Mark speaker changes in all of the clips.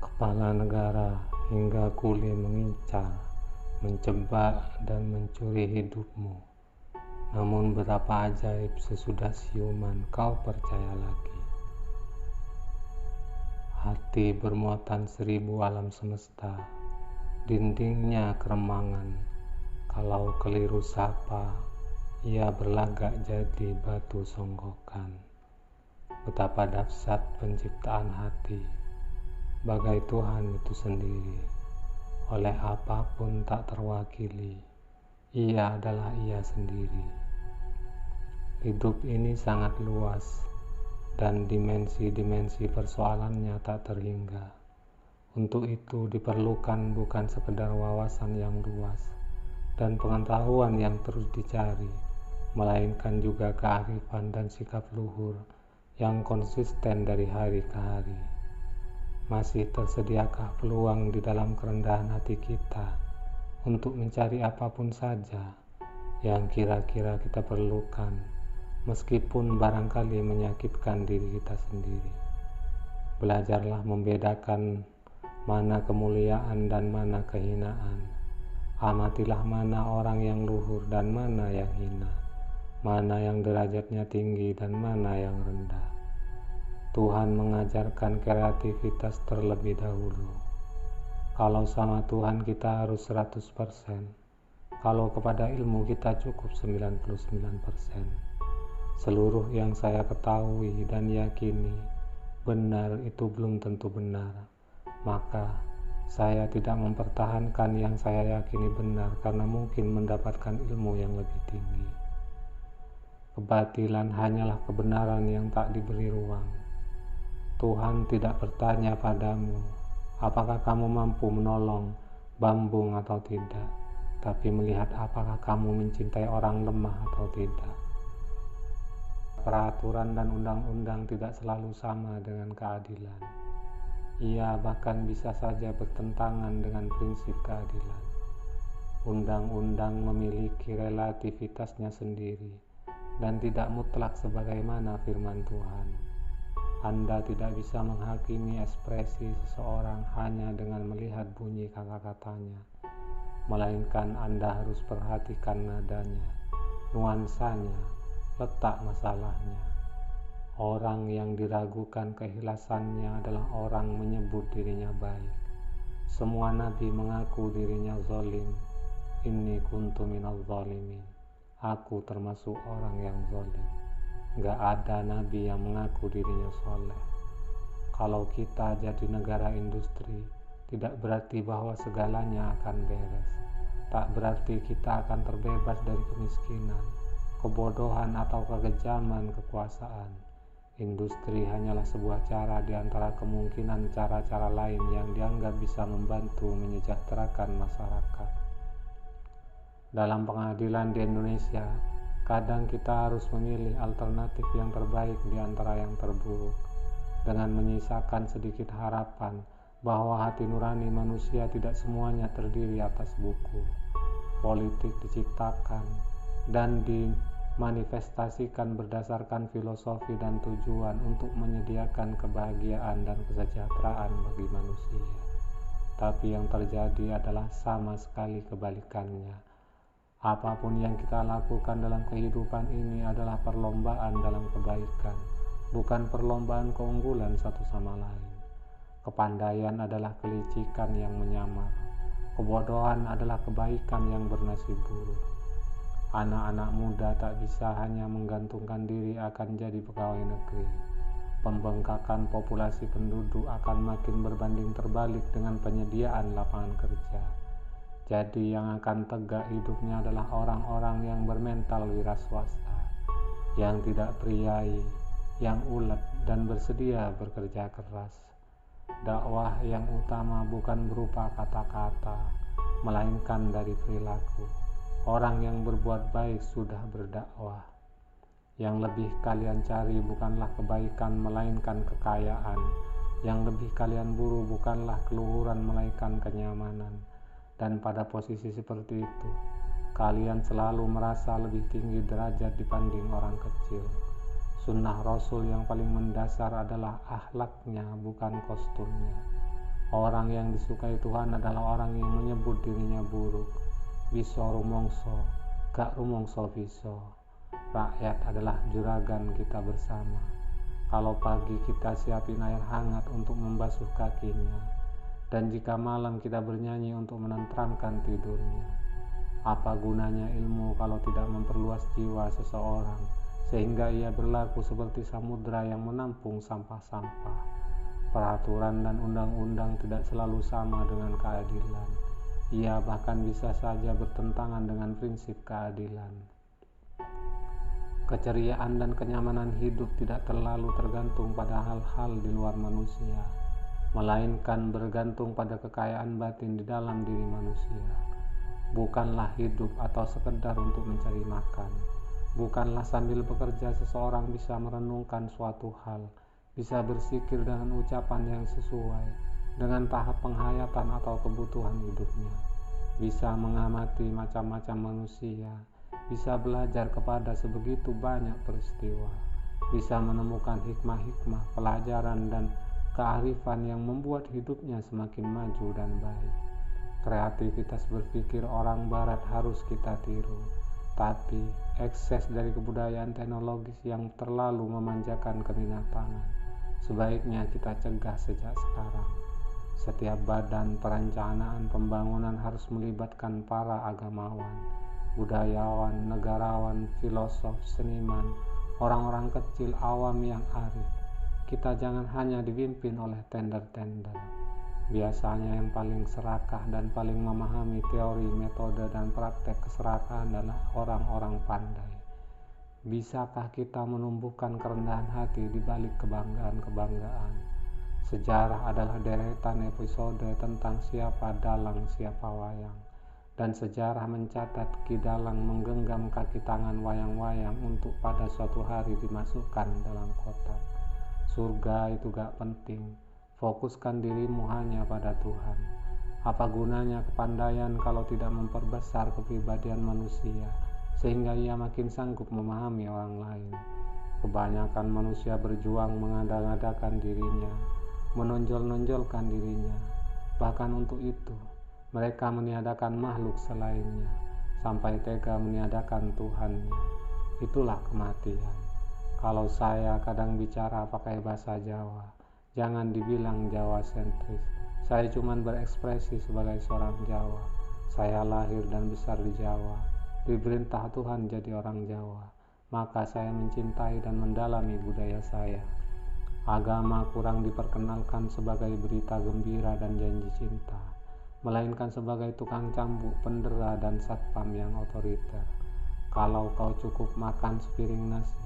Speaker 1: kepala negara hingga kuli mengincar, menjebak dan mencuri hidupmu. Namun betapa ajaib sesudah siuman kau percaya lagi. Hati bermuatan 1000 alam semesta, dindingnya keremangan. Kalau keliru sapa, ia berlagak jadi batu songgokan. Betapa dahsyat penciptaan hati, bagai Tuhan itu sendiri. Oleh apapun tak terwakili, ia adalah ia sendiri. Hidup ini sangat luas, dan dimensi-dimensi persoalannya tak terhingga. Untuk itu diperlukan bukan sekedar wawasan yang luas dan pengetahuan yang terus dicari, melainkan juga kearifan dan sikap luhur yang konsisten dari hari ke hari. Masih tersediakah peluang di dalam kerendahan hati kita untuk mencari apapun saja yang kira-kira kita perlukan, meskipun barangkali menyakitkan diri kita sendiri? Belajarlah membedakan mana kemuliaan dan mana kehinaan. Amatilah mana orang yang luhur dan mana yang hina, mana yang derajatnya tinggi dan mana yang rendah. Tuhan mengajarkan kreativitas terlebih dahulu. Kalau sama Tuhan kita harus 100%, kalau kepada ilmu kita cukup 99%. Seluruh yang saya ketahui dan yakini benar itu belum tentu benar, maka saya tidak mempertahankan yang saya yakini benar karena mungkin mendapatkan ilmu yang lebih tinggi. Kebatilan hanyalah kebenaran yang tak diberi ruang. Tuhan tidak bertanya padamu, apakah kamu mampu menolong Bambung atau tidak, tapi melihat apakah kamu mencintai orang lemah atau tidak. Peraturan dan undang-undang tidak selalu sama dengan keadilan. Ia bahkan bisa saja bertentangan dengan prinsip keadilan. Undang-undang memiliki relativitasnya sendiri dan tidak mutlak sebagaimana firman Tuhan. Anda tidak bisa menghakimi ekspresi seseorang hanya dengan melihat bunyi kata-katanya, melainkan Anda harus perhatikan nadanya, nuansanya, letak masalahnya. Orang yang diragukan keikhlasannya adalah orang menyebut dirinya baik. Semua nabi mengaku dirinya zalim. Inni kuntu minadz zalimin. Aku termasuk orang yang zalim. Gak ada nabi yang mengaku dirinya soleh. Kalau kita jadi negara industri, tidak berarti bahwa segalanya akan beres. Tak berarti kita akan terbebas dari kemiskinan, kebodohan atau kekejaman kekuasaan. Industri hanyalah sebuah cara di antara kemungkinan cara-cara lain yang dianggap bisa membantu menyejahterakan masyarakat. Dalam pengadilan di Indonesia, kadang kita harus memilih alternatif yang terbaik di antara yang terburuk, dengan menyisakan sedikit harapan bahwa hati nurani manusia tidak semuanya terdiri atas buku. Politik diciptakan dan dimanifestasikan berdasarkan filosofi dan tujuan untuk menyediakan kebahagiaan dan kesejahteraan bagi manusia. Tapi yang terjadi adalah sama sekali kebalikannya. Apapun yang kita lakukan dalam kehidupan ini adalah perlombaan dalam kebaikan, bukan perlombaan keunggulan satu sama lain. Kepandaian adalah kelicikan yang menyamar. Kebodohan adalah kebaikan yang bernasib buruk. Anak-anak muda tak bisa hanya menggantungkan diri akan jadi pegawai negeri. Pembengkakan populasi penduduk akan makin berbanding terbalik dengan penyediaan lapangan kerja. Jadi yang akan tegak hidupnya adalah orang-orang yang bermental wira swasta, yang tidak priai, yang ulet dan bersedia bekerja keras. Dakwah yang utama bukan berupa kata-kata, melainkan dari perilaku. Orang yang berbuat baik sudah berdakwah. Yang lebih kalian cari bukanlah kebaikan melainkan kekayaan. Yang lebih kalian buru bukanlah keluhuran melainkan kenyamanan. Dan pada posisi seperti itu, kalian selalu merasa lebih tinggi derajat dibanding orang kecil. Sunnah Rasul yang paling mendasar adalah akhlaknya, bukan kostumnya. Orang yang disukai Tuhan adalah orang yang menyebut dirinya buruk. Biso rumongso, gak rumongso biso. Rakyat adalah juragan kita bersama. Kalau pagi kita siapin air hangat untuk membasuh kakinya, dan jika malam kita bernyanyi untuk menenteramkan tidurnya. Apa gunanya ilmu kalau tidak memperluas jiwa seseorang, sehingga ia berlaku seperti samudera yang menampung sampah-sampah. Peraturan dan undang-undang tidak selalu sama dengan keadilan. Ia bahkan bisa saja bertentangan dengan prinsip keadilan. Keceriaan dan kenyamanan hidup tidak terlalu tergantung pada hal-hal di luar manusia, melainkan bergantung pada kekayaan batin di dalam diri manusia. Bukanlah hidup atau sekedar untuk mencari makan. Bukanlah sambil bekerja seseorang bisa merenungkan suatu hal, bisa bersikir dengan ucapan yang sesuai dengan tahap penghayatan atau kebutuhan hidupnya, bisa mengamati macam-macam manusia, bisa belajar kepada sebegitu banyak peristiwa, bisa menemukan hikmah-hikmah, pelajaran dan kearifan yang membuat hidupnya semakin maju dan baik. Kreativitas berpikir orang barat harus kita tiru, tapi ekses dari kebudayaan teknologis yang terlalu memanjakan kebinatangan sebaiknya kita cegah sejak sekarang. Setiap badan perencanaan pembangunan harus melibatkan para agamawan, budayawan, negarawan, filosof, seniman, orang-orang kecil awam yang arif. Kita jangan hanya dipimpin oleh tender-tender. Biasanya yang paling serakah dan paling memahami teori, metode, dan praktek keserakahan adalah orang-orang pandai. Bisakah kita menumbuhkan kerendahan hati di balik kebanggaan-kebanggaan? Sejarah adalah deretan episode tentang siapa dalang, siapa wayang. Dan sejarah mencatat Ki Dalang menggenggam kaki tangan wayang-wayang untuk pada suatu hari dimasukkan dalam kotak. Surga itu gak penting. Fokuskan dirimu hanya pada Tuhan. Apa gunanya kepandaian kalau tidak memperbesar kepribadian manusia, sehingga ia makin sanggup memahami orang lain. Kebanyakan manusia berjuang mengada-ngadakan dirinya, menonjol-nonjolkan dirinya. Bahkan untuk itu, mereka meniadakan makhluk selainnya, sampai tega meniadakan Tuhannya. Itulah kematian. Kalau saya kadang bicara pakai bahasa Jawa, jangan dibilang Jawa sentris. Saya cuma berekspresi sebagai seorang Jawa. Saya lahir dan besar di Jawa, diperintah Tuhan jadi orang Jawa. Maka saya mencintai dan mendalami budaya saya. Agama kurang diperkenalkan sebagai berita gembira dan janji cinta, melainkan sebagai tukang cambuk, pendera, dan satpam yang otoriter. Kalau kau cukup makan sepiring nasi,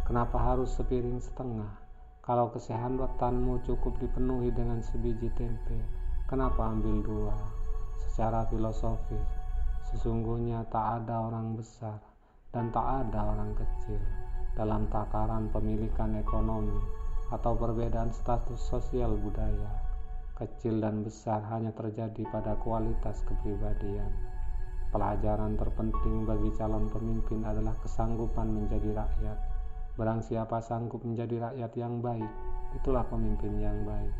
Speaker 1: kenapa harus sepiring setengah? Kalau kesehatanmu cukup dipenuhi dengan sebiji tempe, kenapa ambil dua? Secara filosofis, sesungguhnya tak ada orang besar dan tak ada orang kecil dalam takaran pemilikan ekonomi atau perbedaan status sosial budaya. Kecil dan besar hanya terjadi pada kualitas kepribadian. Pelajaran terpenting bagi calon pemimpin adalah kesanggupan menjadi rakyat. Barang siapa sanggup menjadi rakyat yang baik, itulah pemimpin yang baik.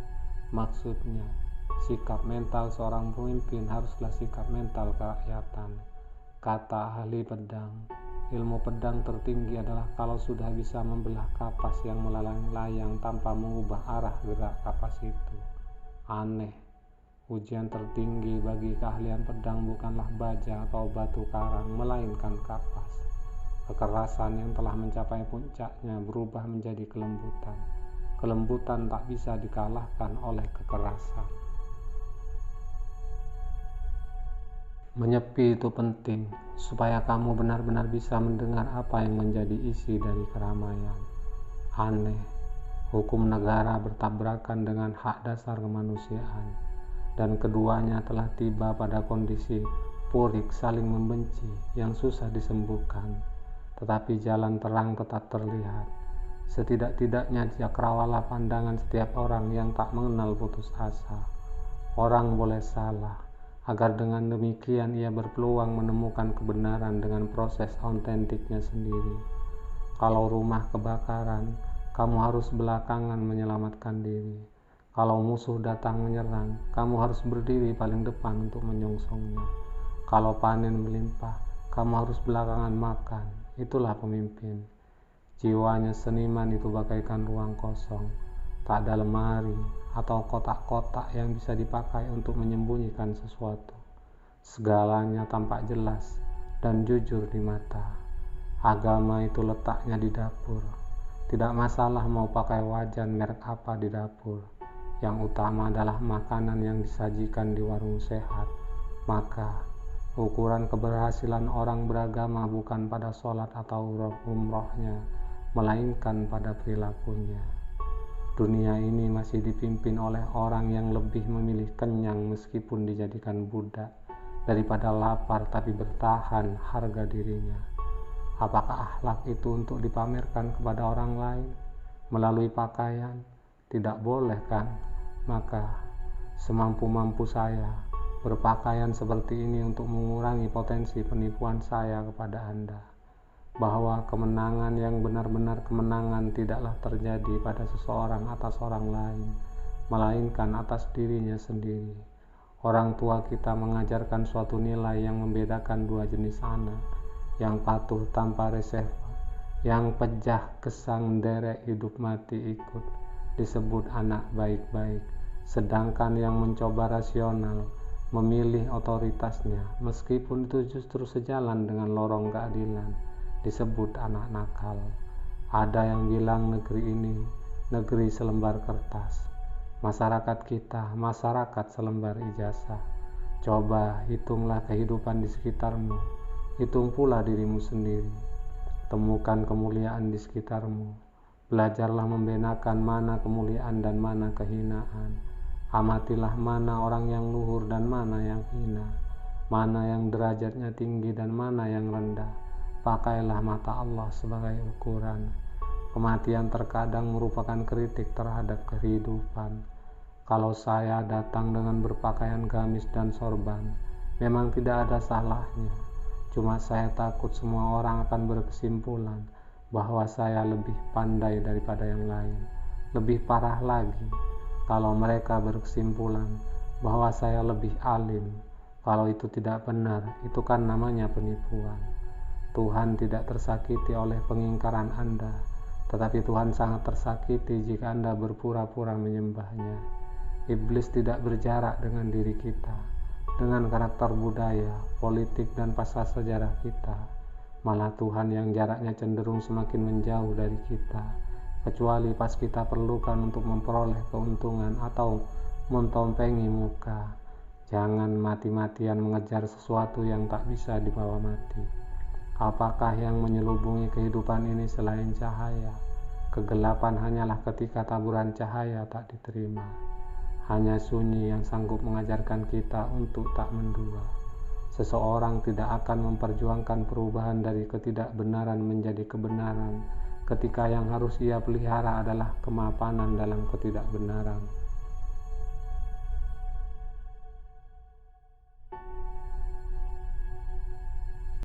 Speaker 1: Maksudnya, sikap mental seorang pemimpin haruslah sikap mental kerakyatan. Kata ahli pedang, ilmu pedang tertinggi adalah kalau sudah bisa membelah kapas yang melayang-layang tanpa mengubah arah gerak kapas itu. Aneh, ujian tertinggi bagi keahlian pedang bukanlah baja atau batu karang, melainkan kapas. Kekerasan yang telah mencapai puncaknya berubah menjadi kelembutan. Kelembutan tak bisa dikalahkan oleh kekerasan. Menyepi itu penting, supaya kamu benar-benar bisa mendengar apa yang menjadi isi dari keramaian. Aneh, hukum negara bertabrakan dengan hak dasar kemanusiaan, dan keduanya telah tiba pada kondisi purik saling membenci yang susah disembuhkan, tetapi jalan terang tetap terlihat. Setidak-tidaknya cakrawala pandangan setiap orang yang tak mengenal putus asa. Orang boleh salah, agar dengan demikian ia berpeluang menemukan kebenaran dengan proses autentiknya sendiri. Kalau rumah kebakaran, kamu harus belakangan menyelamatkan diri. Kalau musuh datang menyerang, kamu harus berdiri paling depan untuk menyongsongnya. Kalau panen melimpah, kamu harus belakangan makan. Itulah pemimpin. Jiwanya seniman itu bagaikan ruang kosong. Tak ada lemari atau kotak-kotak yang bisa dipakai untuk menyembunyikan sesuatu. Segalanya tampak jelas dan jujur di mata. Agama itu letaknya di dapur. Tidak masalah mau pakai wajan merek apa di dapur. Yang utama adalah makanan yang disajikan di warung sehat. Maka, ukuran keberhasilan orang beragama bukan pada sholat atau umrohnya, melainkan pada perilakunya. Dunia ini masih dipimpin oleh orang yang lebih memilih kenyang meskipun dijadikan budak, daripada lapar tapi bertahan harga dirinya. Apakah akhlak itu untuk dipamerkan kepada orang lain melalui pakaian? Tidak boleh kan? Maka semampu-mampu saya berpakaian seperti ini untuk mengurangi potensi penipuan saya kepada Anda, bahwa kemenangan yang benar-benar kemenangan tidaklah terjadi pada seseorang atas orang lain, melainkan atas dirinya sendiri. Orang tua kita mengajarkan suatu nilai yang membedakan dua jenis anak, yang patuh tanpa reserva, yang pejah gesang derek hidup mati ikut, disebut anak baik-baik, sedangkan yang mencoba rasional, memilih otoritasnya, meskipun itu justru sejalan dengan lorong keadilan, disebut anak nakal. Ada yang bilang negeri ini negeri selembar kertas, masyarakat kita masyarakat selembar ijazah. Coba hitunglah kehidupan di sekitarmu, hitung pula dirimu sendiri, temukan kemuliaan di sekitarmu. Belajarlah membedakan mana kemuliaan dan mana kehinaan. Amatilah mana orang yang luhur dan mana yang hina, mana yang derajatnya tinggi dan mana yang rendah. Pakailah mata Allah sebagai ukuran. Kematian terkadang merupakan kritik terhadap kehidupan. Kalau saya datang dengan berpakaian gamis dan sorban, memang tidak ada salahnya. Cuma saya takut semua orang akan berkesimpulan bahwa saya lebih pandai daripada yang lain. Lebih parah lagi, kalau mereka berkesimpulan bahwa saya lebih alim. Kalau itu tidak benar, itu kan namanya penipuan. Tuhan tidak tersakiti oleh pengingkaran Anda, tetapi Tuhan sangat tersakiti jika Anda berpura-pura menyembahnya. Iblis tidak berjarak dengan diri kita, dengan karakter budaya, politik, dan pasal sejarah kita. Malah Tuhan yang jaraknya cenderung semakin menjauh dari kita, kecuali pas kita perlukan untuk memperoleh keuntungan atau mentompengi muka. Jangan mati-matian mengejar sesuatu yang tak bisa dibawa mati. Apakah yang menyelubungi kehidupan ini selain cahaya? Kegelapan hanyalah ketika taburan cahaya tak diterima. Hanya sunyi yang sanggup mengajarkan kita untuk tak mendua. Seseorang tidak akan memperjuangkan perubahan dari ketidakbenaran menjadi kebenaran ketika yang harus ia pelihara adalah kemapanan dalam ketidakbenaran.